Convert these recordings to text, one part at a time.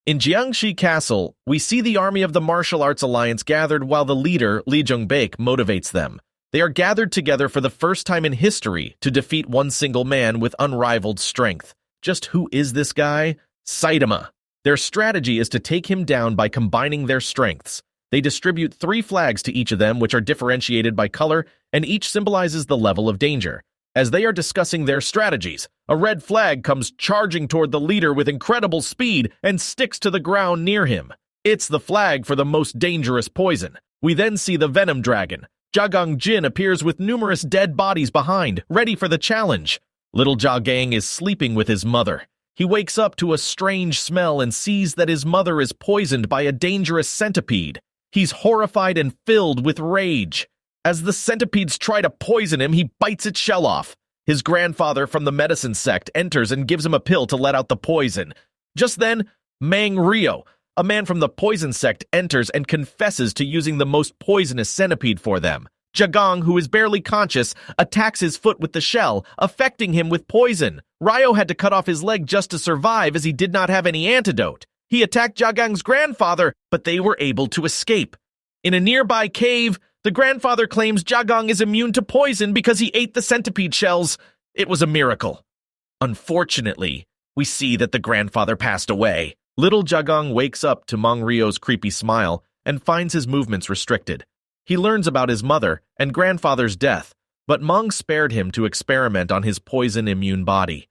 In Jiangxi Castle, we see the army of the Martial Arts Alliance gathered while the leader, Li Jungbaek, motivates them. They are gathered together for the first time in history to defeat one single man with unrivaled strength. Just who is this guy? Saitama. Their strategy is to take him down by combining their strengths. They distribute 3 flags to each of them, which are differentiated by color, and each symbolizes the level of danger. As they are discussing their strategies, a red flag comes charging toward the leader with incredible speed and sticks to the ground near him. It's the flag for the most dangerous poison. We then see the Venom Dragon. Jagong Jin appears with numerous dead bodies behind, ready for the challenge. Little Jagong is sleeping with his mother. He wakes up to a strange smell and sees that his mother is poisoned by a dangerous centipede. He's horrified and filled with rage. As the centipedes try to poison him, he bites its shell off. His grandfather from the medicine sect enters and gives him a pill to let out the poison. Just then, Manhwa, a man from the poison sect, enters and confesses to using the most poisonous centipede for them. Jagong, who is barely conscious, attacks his foot with the shell, affecting him with poison. Ryo had to cut off his leg just to survive as he did not have any antidote. He attacked Jagong's grandfather, but they were able to escape. In a nearby cave, the grandfather claims Jagong is immune to poison because he ate the centipede shells. It was a miracle. Unfortunately, we see that the grandfather passed away. Little Jagong wakes up to Mangrio's creepy smile and finds his movements restricted. He learns about his mother and grandfather's death, but Meng spared him to experiment on his poison-immune body.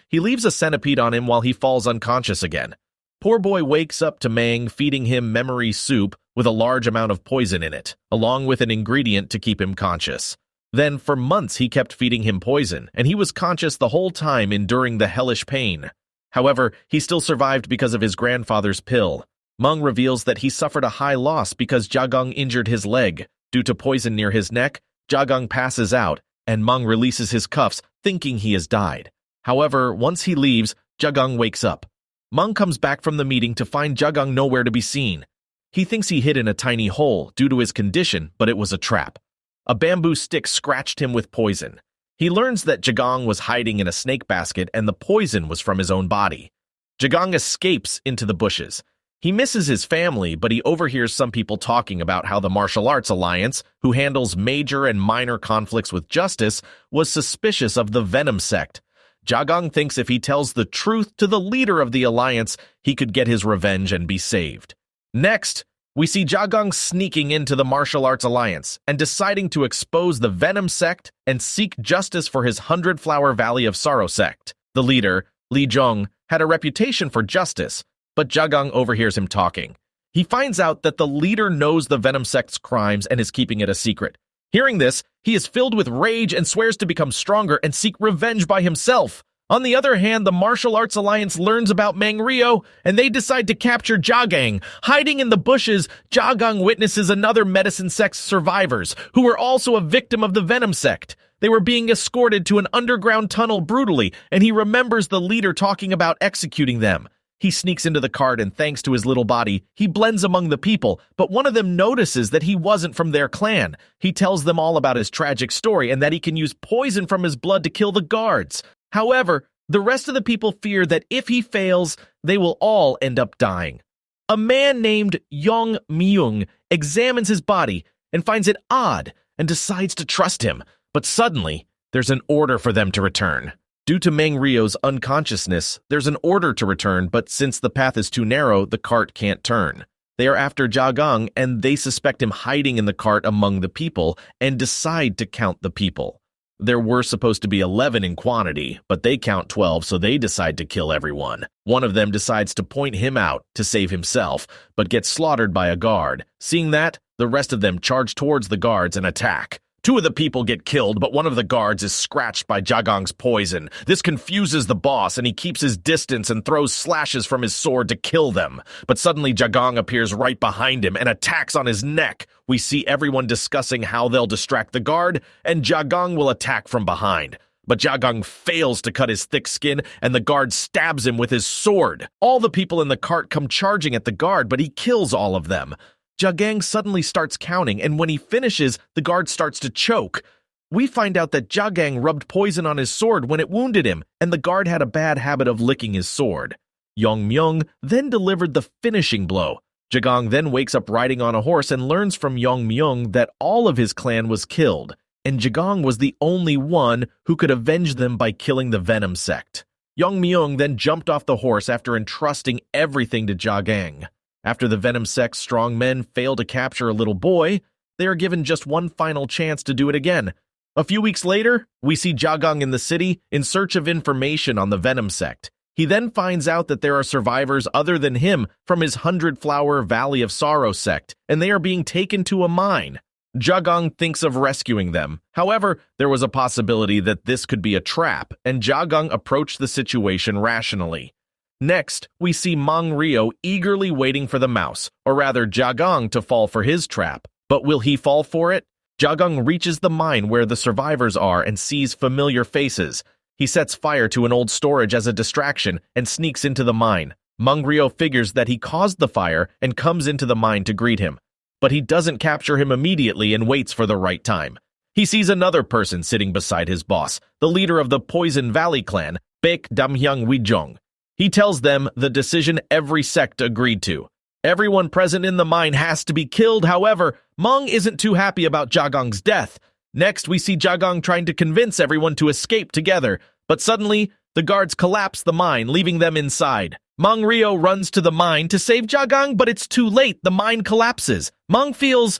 He leaves a centipede on him while he falls unconscious again. Poor boy wakes up to Mang feeding him memory soup with a large amount of poison in it, along with an ingredient to keep him conscious. Then, for months, he kept feeding him poison, and he was conscious the whole time, enduring the hellish pain. However, he still survived because of his grandfather's pill. Meng reveals that he suffered a high loss because Jagong injured his leg. Due to poison near his neck, Jagong passes out, and Meng releases his cuffs, thinking he has died. However, once he leaves, Jagong wakes up. Meng comes back from the meeting to find Jagong nowhere to be seen. He thinks he hid in a tiny hole due to his condition, but it was a trap. A bamboo stick scratched him with poison. He learns that Jagong was hiding in a snake basket and the poison was from his own body. Jagong escapes into the bushes. He misses his family, but he overhears some people talking about how the Martial Arts Alliance, who handles major and minor conflicts with justice, was suspicious of the Venom sect. Jagong thinks if he tells the truth to the leader of the alliance, he could get his revenge and be saved. Next, we see Jagong sneaking into the Martial Arts Alliance and deciding to expose the Venom sect and seek justice for his 100 Flower Valley of Sorrow sect. The leader, Li Jung, had a reputation for justice, but Jagong overhears him talking. He finds out that the leader knows the Venom sect's crimes and is keeping it a secret. Hearing this, he is filled with rage and swears to become stronger and seek revenge by himself. On the other hand, the Martial Arts Alliance learns about Manhwa, and they decide to capture Jagong. Hiding in the bushes, Jagong witnesses another medicine sect's survivors, who were also a victim of the Venom sect. They were being escorted to an underground tunnel brutally, and he remembers the leader talking about executing them. He sneaks into the cart, and thanks to his little body, he blends among the people, but one of them notices that he wasn't from their clan. He tells them all about his tragic story and that he can use poison from his blood to kill the guards. However, the rest of the people fear that if he fails, they will all end up dying. A man named Yong Myung examines his body and finds it odd and decides to trust him, but suddenly, there's an order for them to return. Due to Mangrio's unconsciousness, there's an order to return, but since the path is too narrow, the cart can't turn. They are after Jagong, and they suspect him hiding in the cart among the people and decide to count the people. There were supposed to be 11 in quantity, but they count 12, so they decide to kill everyone. One of them decides to point him out to save himself, but gets slaughtered by a guard. Seeing that, the rest of them charge towards the guards and attack. 2 of the people get killed, but one of the guards is scratched by Jagong's poison. This confuses the boss, and he keeps his distance and throws slashes from his sword to kill them. But suddenly Jagong appears right behind him and attacks on his neck. We see everyone discussing how they'll distract the guard, and Jagong will attack from behind. But Jagong fails to cut his thick skin, and the guard stabs him with his sword. All the people in the cart come charging at the guard, but he kills all of them. Jagong suddenly starts counting, and when he finishes, the guard starts to choke. We find out that Jagong rubbed poison on his sword when it wounded him, and the guard had a bad habit of licking his sword. Yongmyung then delivered the finishing blow. Jagong then wakes up riding on a horse and learns from Yongmyung that all of his clan was killed, and Jagong was the only one who could avenge them by killing the Venom sect. Yongmyung then jumped off the horse after entrusting everything to Jagong. After the Venom sect's strong men fail to capture a little boy, they are given just one final chance to do it again. A few weeks later, we see Jagong in the city in search of information on the Venom sect. He then finds out that there are survivors other than him from his 100-Flower Valley of Sorrow sect, and they are being taken to a mine. Jagong thinks of rescuing them. However, there was a possibility that this could be a trap, and Jagong approached the situation rationally. Next, we see Manhwa eagerly waiting for the mouse, or rather Jagong, to fall for his trap. But will he fall for it? Jagong reaches the mine where the survivors are and sees familiar faces. He sets fire to an old storage as a distraction and sneaks into the mine. Manhwa figures that he caused the fire and comes into the mine to greet him. But he doesn't capture him immediately and waits for the right time. He sees another person sitting beside his boss, the leader of the Poison Valley clan, Baek Damhyang Wijong. He tells them the decision every sect agreed to. Everyone present in the mine has to be killed. However, Mong isn't too happy about Jagong's death. Next, we see Jagong trying to convince everyone to escape together, but suddenly, the guards collapse the mine, leaving them inside. Manhwa runs to the mine to save Jagong, but it's too late. The mine collapses. Mong feels,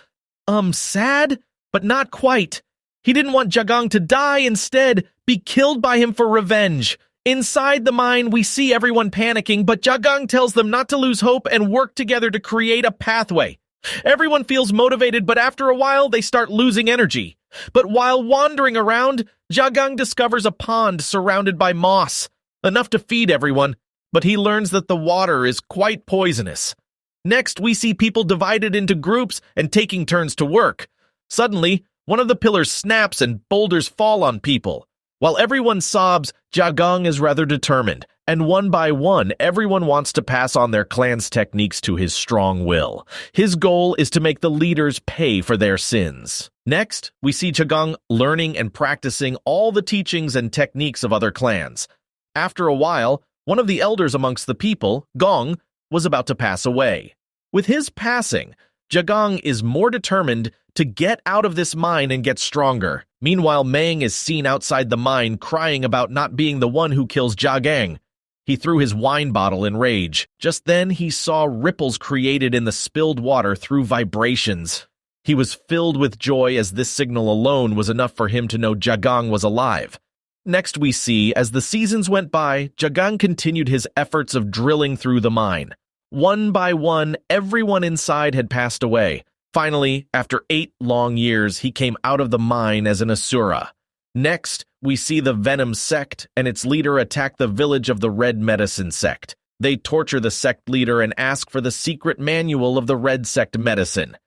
sad, but not quite. He didn't want Jagong to die, instead, be killed by him for revenge. Inside the mine, we see everyone panicking, but Jagong tells them not to lose hope and work together to create a pathway. Everyone feels motivated, but after a while, they start losing energy. But while wandering around, Jagong discovers a pond surrounded by moss, enough to feed everyone, but he learns that the water is quite poisonous. Next, we see people divided into groups and taking turns to work. Suddenly, one of the pillars snaps and boulders fall on people. While everyone sobs, Jagong is rather determined, and one by one, everyone wants to pass on their clan's techniques to his strong will. His goal is to make the leaders pay for their sins. Next, we see Jagong learning and practicing all the teachings and techniques of other clans. After a while, one of the elders amongst the people, Gong, was about to pass away. With his passing, Jagong is more determined to get out of this mine and get stronger. Meanwhile, Mang is seen outside the mine crying about not being the one who kills Jagong. He threw his wine bottle in rage. Just then, he saw ripples created in the spilled water through vibrations. He was filled with joy as this signal alone was enough for him to know Jagong was alive. Next we see, as the seasons went by, Jagong continued his efforts of drilling through the mine. One by one, everyone inside had passed away. Finally, after 8 long years, he came out of the mine as an Asura. Next, we see the Venom sect and its leader attack the village of the Red Medicine sect. They torture the sect leader and ask for the secret manual of the Red sect medicine.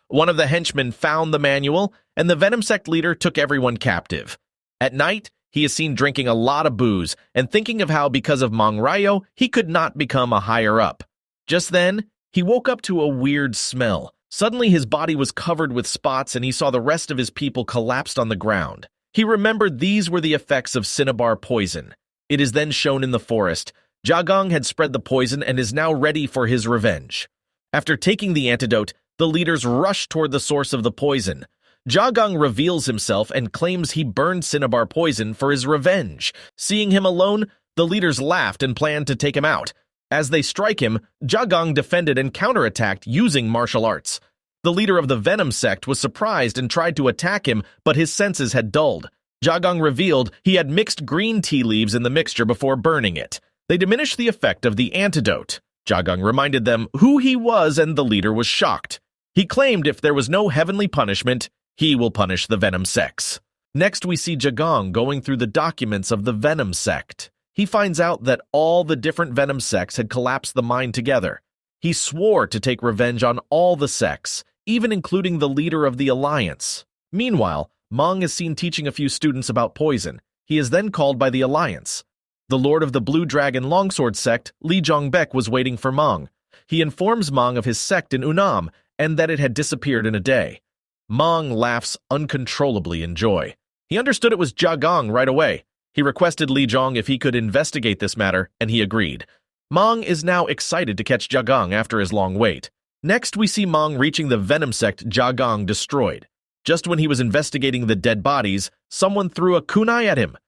One of the henchmen found the manual, and the Venom sect leader took everyone captive. At night, he is seen drinking a lot of booze and thinking of how, because of Manhwa, he could not become a higher-up. Just then, he woke up to a weird smell. Suddenly, his body was covered with spots, and he saw the rest of his people collapsed on the ground. He remembered these were the effects of cinnabar poison. It is then shown in the forest. Jagong had spread the poison and is now ready for his revenge. After taking the antidote, the leaders rush toward the source of the poison. Jagong reveals himself and claims he burned cinnabar poison for his revenge. Seeing him alone, the leaders laughed and planned to take him out. As they strike him, Jagong defended and counterattacked using martial arts. The leader of the Venom sect was surprised and tried to attack him, but his senses had dulled. Jagong revealed he had mixed green tea leaves in the mixture before burning it. They diminished the effect of the antidote. Jagong reminded them who he was, and the leader was shocked. He claimed if there was no heavenly punishment, he will punish the Venom sects. Next, we see Jagong going through the documents of the Venom sect. He finds out that all the different Venom sects had collapsed the mine together. He swore to take revenge on all the sects, even including the leader of the Alliance. Meanwhile, Mong is seen teaching a few students about poison. He is then called by the Alliance. The Lord of the Blue Dragon Longsword sect, Lee Jong-baek, was waiting for Mong. He informs Mong of his sect in Unam, and that it had disappeared in a day. Mong laughs uncontrollably in joy. He understood it was Jagong right away. He requested Lee Jong if he could investigate this matter, and he agreed. Mang is now excited to catch Jagong after his long wait. Next, we see Mang reaching the Venom sect Jagong destroyed. Just when he was investigating the dead bodies, someone threw a kunai at him.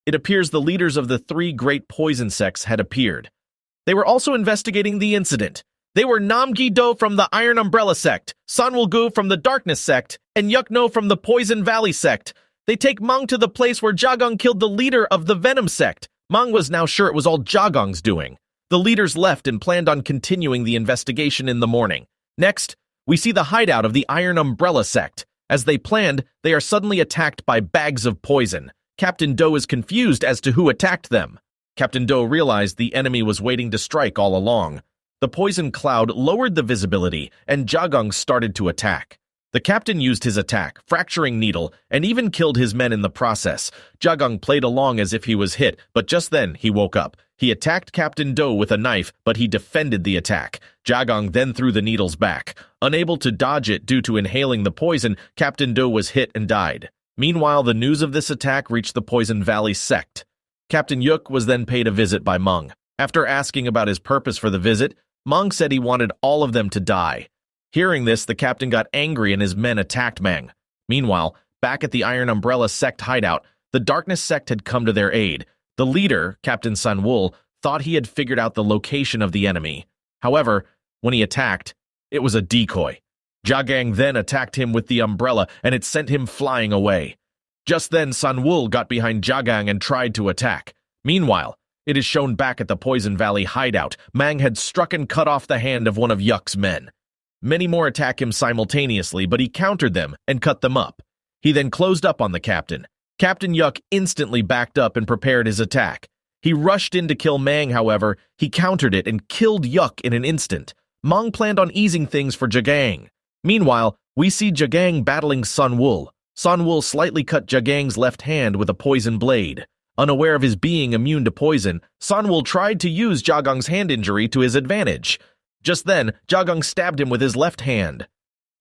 It appears the leaders of the three great poison sects had appeared. They were also investigating the incident. They were Namgi-do from the Iron Umbrella sect, Sanwul-gu from the Darkness sect, and Yuk-no from the Poison Valley sect. They take Mang to the place where Jagong killed the leader of the Venom sect. Mang was now sure it was all Jagong's doing. The leaders left and planned on continuing the investigation in the morning. Next, we see the hideout of the Iron Umbrella sect. As they planned, they are suddenly attacked by bags of poison. Captain Do is confused as to who attacked them. Captain Do realized the enemy was waiting to strike all along. The poison cloud lowered the visibility, and Jagong started to attack. The captain used his attack, fracturing Needle, and even killed his men in the process. Jagong played along as if he was hit, but just then he woke up. He attacked Captain Do with a knife, but he defended the attack. Jagong then threw the needles back. Unable to dodge it due to inhaling the poison, Captain Do was hit and died. Meanwhile, the news of this attack reached the Poison Valley sect. Captain Yuk was then paid a visit by Mang. After asking about his purpose for the visit, Mang said he wanted all of them to die. Hearing this, the captain got angry and his men attacked Mang. Meanwhile, back at the Iron Umbrella sect hideout, the Darkness sect had come to their aid. The leader, Captain Sanwul, thought he had figured out the location of the enemy. However, when he attacked, it was a decoy. Jagong then attacked him with the umbrella, and it sent him flying away. Just then, Sanwul got behind Jagong and tried to attack. Meanwhile, it is shown back at the Poison Valley hideout. Mang had struck and cut off the hand of one of Yuk's men. Many more attack him simultaneously, but he countered them and cut them up. He then closed up on the captain. Captain Yuk instantly backed up and prepared his attack. He rushed in to kill Mang, however, he countered it and killed Yuk in an instant. Mang planned on easing things for Jagong. Meanwhile, we see Jagong battling Sanwul. Sanwul slightly cut Jagong's left hand with a poison blade. Unaware of his being immune to poison, Sanwul tried to use Jagong's hand injury to his advantage. Just then, Jagong stabbed him with his left hand.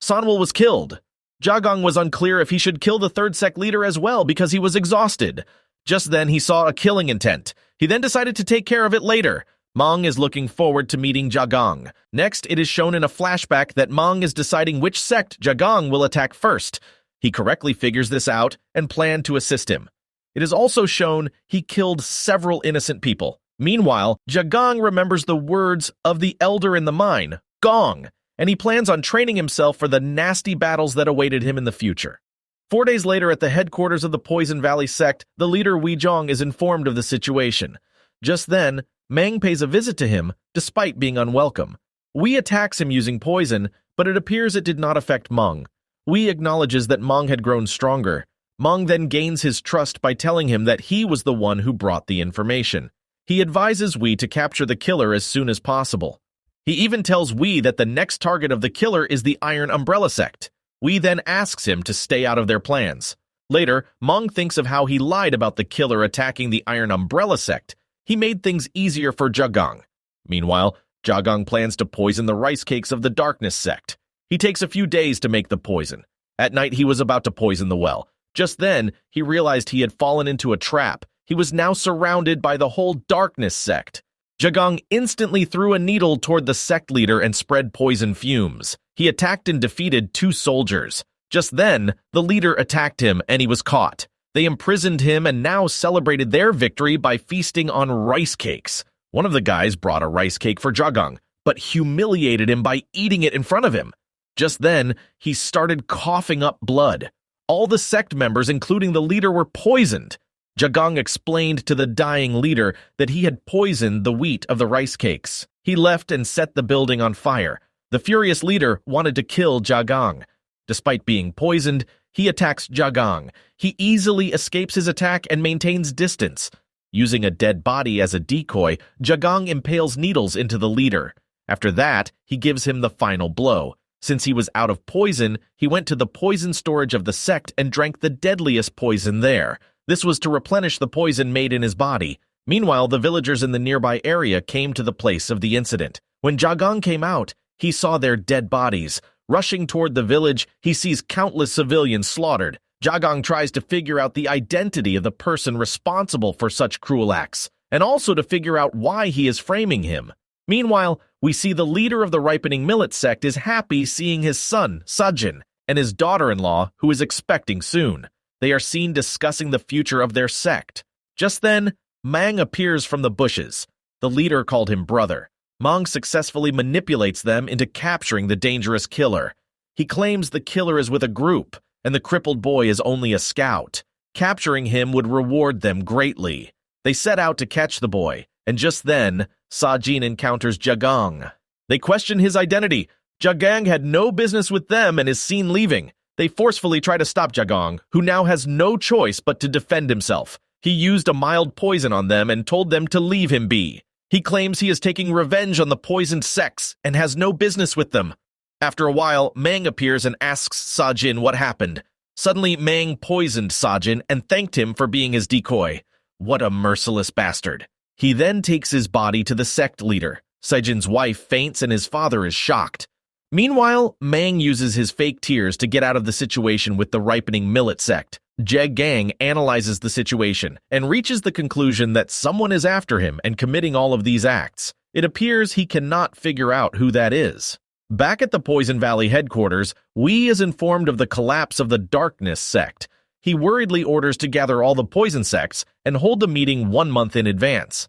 Sanwul was killed. Jagong was unclear if he should kill the third sect leader as well because he was exhausted. Just then, he saw a killing intent. He then decided to take care of it later. Mang is looking forward to meeting Jagong. Next, it is shown in a flashback that Mang is deciding which sect Jagong will attack first. He correctly figures this out and planned to assist him. It is also shown he killed several innocent people. Meanwhile, Jagong remembers the words of the elder in the mine, Gong, and he plans on training himself for the nasty battles that awaited him in the future. 4 days later, at the headquarters of the Poison Valley sect, the leader Weijong is informed of the situation. Just then, Mang pays a visit to him, despite being unwelcome. Wei attacks him using poison, but it appears it did not affect Mang. Wei acknowledges that Mang had grown stronger. Mang then gains his trust by telling him that he was the one who brought the information. He advises Wei to capture the killer as soon as possible. He even tells Wei that the next target of the killer is the Iron Umbrella sect. Wei then asks him to stay out of their plans. Later, Mang thinks of how he lied about the killer attacking the Iron Umbrella sect. He made things easier for Jagong. Meanwhile, Jagong plans to poison the rice cakes of the Darkness sect. He takes a few days to make the poison. At night, he was about to poison the well. Just then, he realized he had fallen into a trap. He was now surrounded by the whole Darkness sect. Jagong instantly threw a needle toward the sect leader and spread poison fumes. He attacked and defeated 2 soldiers. Just then, the leader attacked him and he was caught. They imprisoned him and now celebrated their victory by feasting on rice cakes. One of the guys brought a rice cake for Jagong, but humiliated him by eating it in front of him. Just then, he started coughing up blood. All the sect members, including the leader, were poisoned. Jagong explained to the dying leader that he had poisoned the wheat of the rice cakes. He left and set the building on fire. The furious leader wanted to kill Jagong. Despite being poisoned, he attacks Jagong. He easily escapes his attack and maintains distance. Using a dead body as a decoy, Jagong impales needles into the leader. After that, he gives him the final blow. Since he was out of poison, he went to the poison storage of the sect and drank the deadliest poison there. This was to replenish the poison made in his body. Meanwhile, the villagers in the nearby area came to the place of the incident. When Jagong came out, he saw their dead bodies. Rushing toward the village, he sees countless civilians slaughtered. Jagong tries to figure out the identity of the person responsible for such cruel acts. and also to figure out why he is framing him. Meanwhile, we see the leader of the ripening millet sect is happy seeing his son, Sajin, and his daughter-in-law, who is expecting soon. They are seen discussing the future of their sect. Just then, Mang appears from the bushes. The leader called him brother. Mang successfully manipulates them into capturing the dangerous killer. He claims the killer is with a group, and the crippled boy is only a scout. Capturing him would reward them greatly. They set out to catch the boy, and just then, Sajin encounters Jagong. They question his identity. Jagong had no business with them and is seen leaving. They forcefully try to stop Jagong, who now has no choice but to defend himself. He used a mild poison on them and told them to leave him be. He claims he is taking revenge on the poisoned sects and has no business with them. After a while, Mang appears and asks Sajin what happened. Suddenly, Mang poisoned Sajin and thanked him for being his decoy. What a merciless bastard. He then takes his body to the sect leader. Sajin's wife faints and his father is shocked. Meanwhile, Mang uses his fake tears to get out of the situation with the ripening millet sect. Jaegal analyzes the situation and reaches the conclusion that someone is after him and committing all of these acts. It appears he cannot figure out who that is. Back at the Poison Valley headquarters, Wee is informed of the collapse of the Darkness sect. He worriedly orders to gather all the poison sects and hold the meeting 1 month in advance.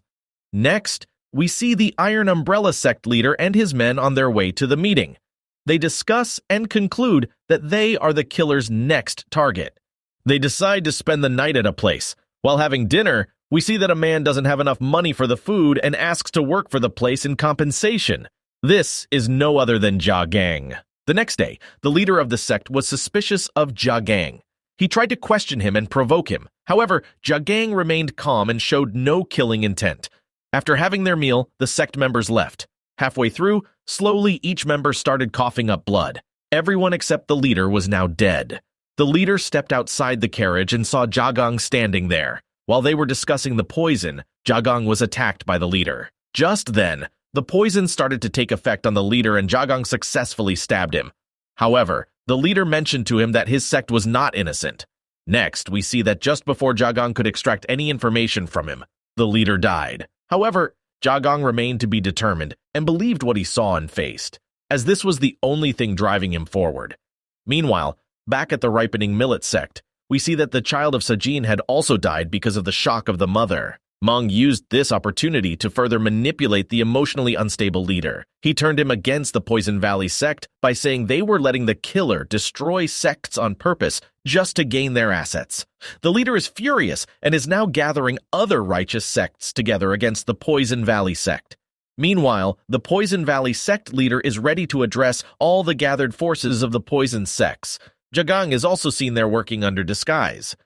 Next, we see the Iron Umbrella sect leader and his men on their way to the meeting. They discuss and conclude that they are the killer's next target. They decide to spend the night at a place. While having dinner, we see that a man doesn't have enough money for the food and asks to work for the place in compensation. This is no other than Jagong. The next day, the leader of the sect was suspicious of Jagong. He tried to question him and provoke him. However, Jagong remained calm and showed no killing intent. After having their meal, the sect members left. Halfway through, slowly each member started coughing up blood. Everyone except the leader was now dead. The leader stepped outside the carriage and saw Jagong standing there. While they were discussing the poison, Jagong was attacked by the leader. Just then, the poison started to take effect on the leader and Jagong successfully stabbed him. However, the leader mentioned to him that his sect was not innocent. Next, we see that just before Jagong could extract any information from him, the leader died. However, Jagong remained to be determined and believed what he saw and faced, as this was the only thing driving him forward. Meanwhile, back at the ripening millet sect, we see that the child of Sajin had also died because of the shock of the mother. Mang used this opportunity to further manipulate the emotionally unstable leader. He turned him against the Poison Valley sect by saying they were letting the killer destroy sects on purpose just to gain their assets. The leader is furious and is now gathering other righteous sects together against the Poison Valley sect. Meanwhile, the Poison Valley sect leader is ready to address all the gathered forces of the poison sects. Jagong is also seen there working under disguise.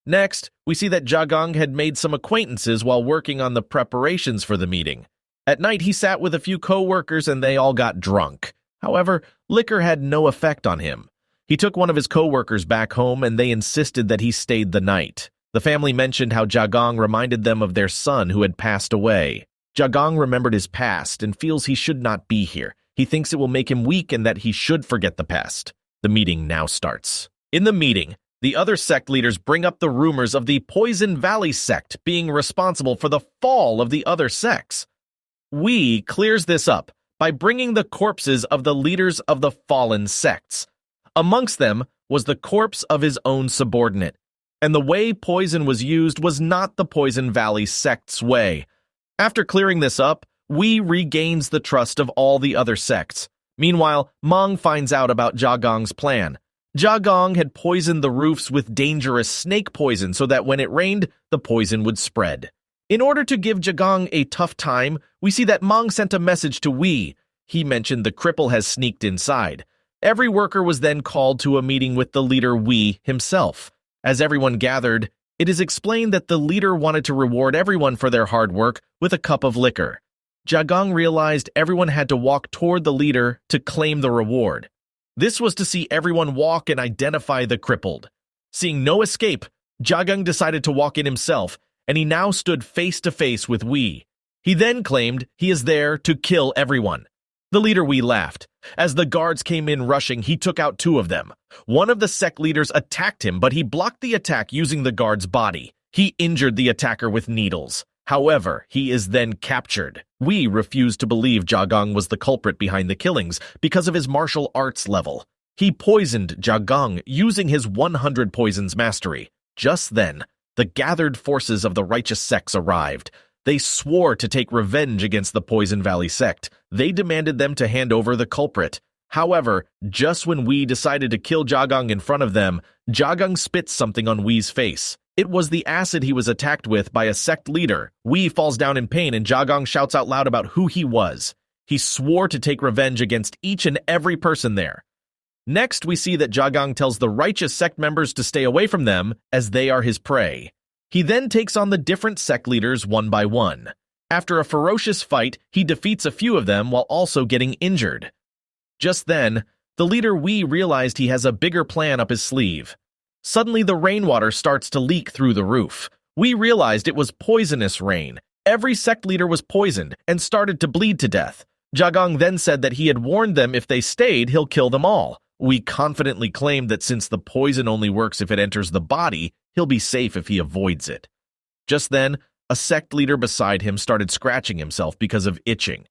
Next, we see that Jagong had made some acquaintances while working on the preparations for the meeting. At night, he sat with a few co-workers and they all got drunk. However, liquor had no effect on him. He took one of his co-workers back home and they insisted that he stayed the night. The family mentioned how Jagong reminded them of their son who had passed away. Jagong remembered his past and feels he should not be here. He thinks it will make him weak and that he should forget the past. The meeting now starts. In the meeting, the other sect leaders bring up the rumors of the Poison Valley sect being responsible for the fall of the other sects. Wee clears this up by bringing the corpses of the leaders of the fallen sects. Amongst them was the corpse of his own subordinate, and the way poison was used was not the Poison Valley sect's way. After clearing this up, Wee regains the trust of all the other sects. Meanwhile, Mang finds out about Jagong's plan. Jagong had poisoned the roofs with dangerous snake poison so that when it rained, the poison would spread. In order to give Jagong a tough time, we see that Mang sent a message to Wee. He mentioned the cripple has sneaked inside. Every worker was then called to a meeting with the leader Wee himself. As everyone gathered, it is explained that the leader wanted to reward everyone for their hard work with a cup of liquor. Jagong realized everyone had to walk toward the leader to claim the reward. This was to see everyone walk and identify the crippled. Seeing no escape, Jagong decided to walk in himself, and he now stood face to face with Wee. He then claimed he is there to kill everyone. The leader Wee laughed. As the guards came in rushing, he took out 2 of them. One of the sect leaders attacked him, but he blocked the attack using the guard's body. He injured the attacker with needles. However, he is then captured. We refuse to believe Jagong was the culprit behind the killings because of his martial arts level. He poisoned Jagong using his 100 poisons mastery. Just then, the gathered forces of the righteous sects arrived. They swore to take revenge against the Poison Valley sect. They demanded them to hand over the culprit. However, just when Wee decided to kill Jagong in front of them, Jagong spits something on Wee's face. It was the acid he was attacked with by a sect leader. Wee falls down in pain and Jagong shouts out loud about who he was. He swore to take revenge against each and every person there. Next, we see that Jagong tells the righteous sect members to stay away from them as they are his prey. He then takes on the different sect leaders one by one. After a ferocious fight, he defeats a few of them while also getting injured. Just then, the leader Wee realized he has a bigger plan up his sleeve. Suddenly, the rainwater starts to leak through the roof. Wee realized it was poisonous rain. Every sect leader was poisoned and started to bleed to death. Jagong then said that he had warned them if they stayed, he'll kill them all. Wee confidently claimed that since the poison only works if it enters the body, he'll be safe if he avoids it. Just then, a sect leader beside him started scratching himself because of itching.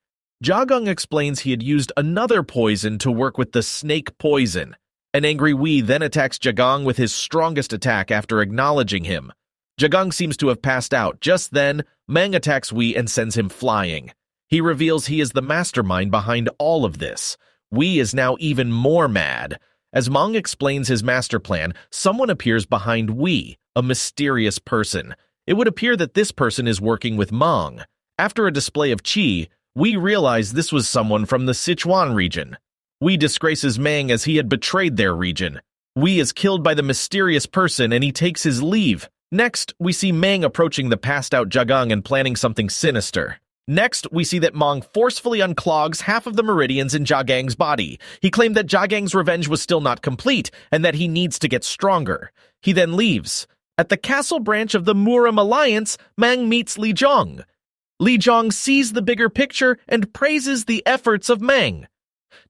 Jagong explains he had used another poison to work with the snake poison. An angry Wee then attacks Jagong with his strongest attack after acknowledging him. Jagong seems to have passed out. Just then, Mang attacks Wee and sends him flying. He reveals he is the mastermind behind all of this. Wee is now even more mad. As Mang explains his master plan, someone appears behind Wee, a mysterious person. It would appear that this person is working with Mang. After a display of chi, Wee realized this was someone from the Sichuan region. Wee disgraces Mang as he had betrayed their region. Wee is killed by the mysterious person and he takes his leave. Next, we see Mang approaching the passed-out Jagong and planning something sinister. Next, we see that Mang forcefully unclogs half of the meridians in Jagang's body. He claimed that Jagang's revenge was still not complete and that he needs to get stronger. He then leaves. At the castle branch of the Muram Alliance, Mang meets Li Zhong. Li Zhong sees the bigger picture and praises the efforts of Mang.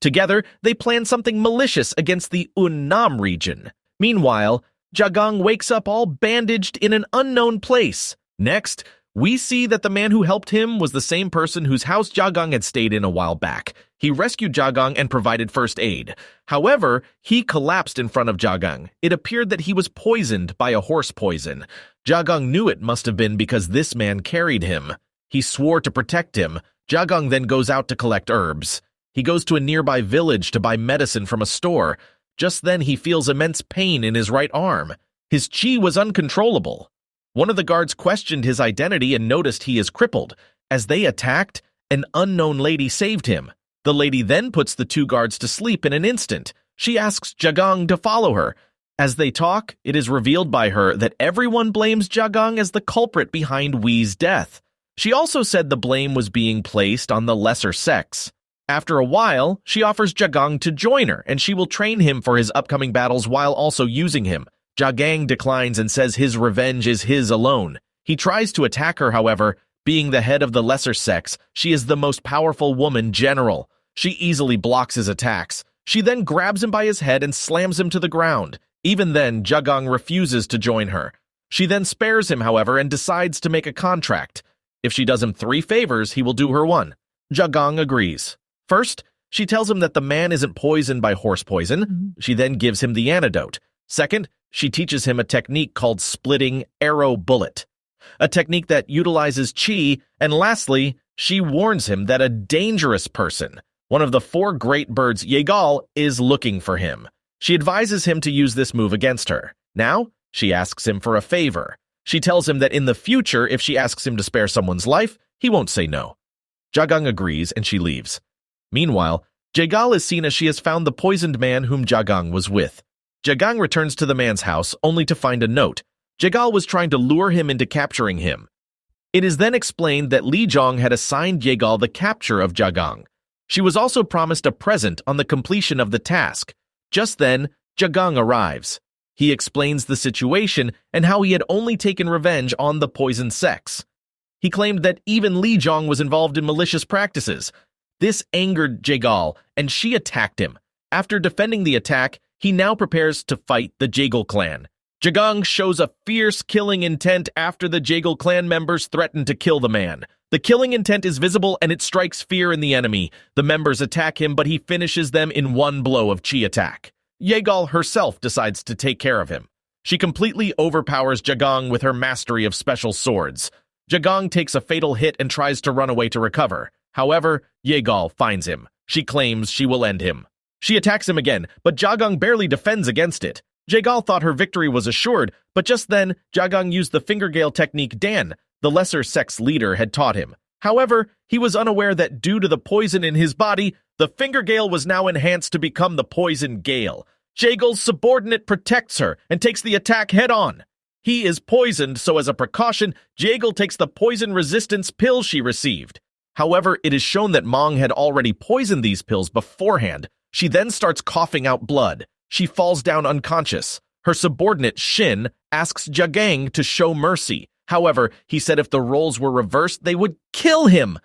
Together, they plan something malicious against the Unnam region. Meanwhile, Jagong wakes up all bandaged in an unknown place. Next, we see that the man who helped him was the same person whose house Jagong had stayed in a while back. He rescued Jagong and provided first aid. However, he collapsed in front of Jagong. It appeared that he was poisoned by a horse poison. Jagong knew it must have been because this man carried him. He swore to protect him. Jagong then goes out to collect herbs. He goes to a nearby village to buy medicine from a store. Just then he feels immense pain in his right arm. His chi was uncontrollable. One of the guards questioned his identity and noticed he is crippled. As they attacked, an unknown lady saved him. The lady then puts the two guards to sleep in an instant. She asks Jagong to follow her. As they talk, it is revealed by her that everyone blames Jagong as the culprit behind Wee's death. She also said the blame was being placed on the lesser sects. After a while, she offers Jagong to join her, and she will train him for his upcoming battles while also using him. Jagong declines and says his revenge is his alone. He tries to attack her, however. Being the head of the lesser sects, she is the most powerful woman general. She easily blocks his attacks. She then grabs him by his head and slams him to the ground. Even then, Jagong refuses to join her. She then spares him, however, and decides to make a contract. If she does him 3 favors, he will do her 1. Jagong agrees. First, she tells him that the man isn't poisoned by horse poison. She then gives him the antidote. Second, she teaches him a technique called splitting arrow bullet, a technique that utilizes chi. And lastly, she warns him that a dangerous person, one of the 4 great birds Jaegal, is looking for him. She advises him to use this move against her. Now, she asks him for a favor. She tells him that in the future, if she asks him to spare someone's life, he won't say no. Jagong agrees and she leaves. Meanwhile, Jaegal is seen as she has found the poisoned man whom Jagong was with. Jagong returns to the man's house only to find a note. Jaegal was trying to lure him into capturing him. It is then explained that Li Zhong had assigned Jaegal the capture of Jagong. She was also promised a present on the completion of the task. Just then, Jagong arrives. He explains the situation and how he had only taken revenge on the poison sects. He claimed that even Li Zhong was involved in malicious practices. This angered Jaegal, and she attacked him. After defending the attack, he now prepares to fight the Jaegal clan. Jagong shows a fierce killing intent after the Jaegal clan members threaten to kill the man. The killing intent is visible and it strikes fear in the enemy. The members attack him, but he finishes them in one blow of chi attack. Jaegal herself decides to take care of him. She completely overpowers Jagong with her mastery of special swords. Jagong takes a fatal hit and tries to run away to recover. However, Jaegal finds him. She claims she will end him. She attacks him again, but Jagong barely defends against it. Jaegal thought her victory was assured, but just then, Jagong used the fingergale technique Dan, the lesser sect's leader, had taught him. However, he was unaware that due to the poison in his body, the fingergale was now enhanced to become the poison gale. Jaegal's subordinate protects her and takes the attack head-on. He is poisoned, so as a precaution, Jaegal takes the poison resistance pill she received. However, it is shown that Mong had already poisoned these pills beforehand. She then starts coughing out blood. She falls down unconscious. Her subordinate, Shin, asks Jagong to show mercy. However, he said if the roles were reversed, they would kill him.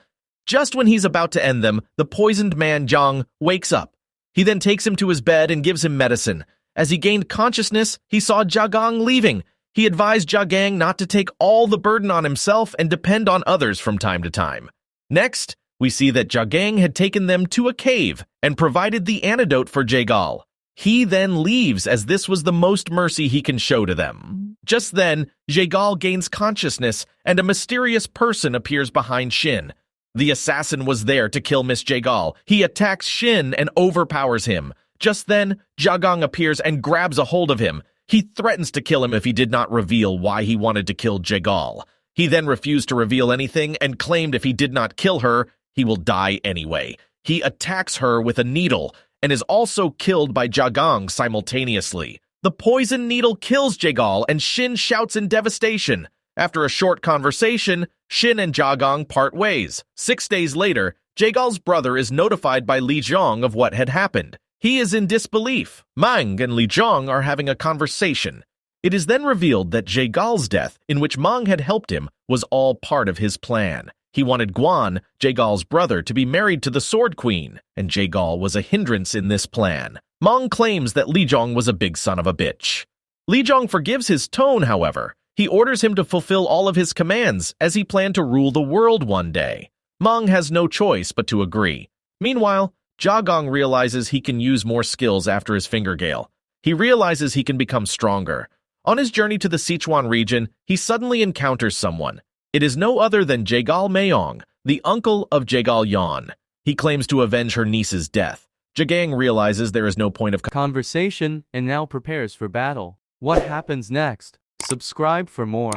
Just when he's about to end them, the poisoned man, Jang, wakes up. He then takes him to his bed and gives him medicine. As he gained consciousness, he saw Jagong leaving. He advised Jagong not to take all the burden on himself and depend on others from time to time. Next, we see that Jagong had taken them to a cave and provided the antidote for Jaegal. He then leaves as this was the most mercy he can show to them. Just then, Jaegal gains consciousness and a mysterious person appears behind Shin. The assassin was there to kill Miss Jaegal. He attacks Shin and overpowers him. Just then, Jagong appears and grabs a hold of him. He threatens to kill him if he did not reveal why he wanted to kill Jaegal. He then refused to reveal anything and claimed if he did not kill her, he will die anyway. He attacks her with a needle and is also killed by Jagong simultaneously. The poison needle kills Jaegal and Shin shouts in devastation. After a short conversation, Shin and Jagong part ways. 6 days later, Jaegal's brother is notified by Li Zhong of what had happened. He is in disbelief. Mang and Li Zhong are having a conversation. It is then revealed that Jaegal's death, in which Mang had helped him, was all part of his plan. He wanted Guan, Jaegal's brother, to be married to the Sword Queen, and Jaegal was a hindrance in this plan. Mang claims that Li Zhong was a big son of a bitch. Li Zhong forgives his tone, however. He orders him to fulfill all of his commands, as he planned to rule the world one day. Mang has no choice but to agree. Meanwhile, Jagong realizes he can use more skills after his fingergale. He realizes he can become stronger. On his journey to the Sichuan region, he suddenly encounters someone. It is no other than Jaegal Mayong, the uncle of Jaegal Yan. He claims to avenge her niece's death. Jagong realizes there is no point of conversation and now prepares for battle. What happens next? Subscribe for more.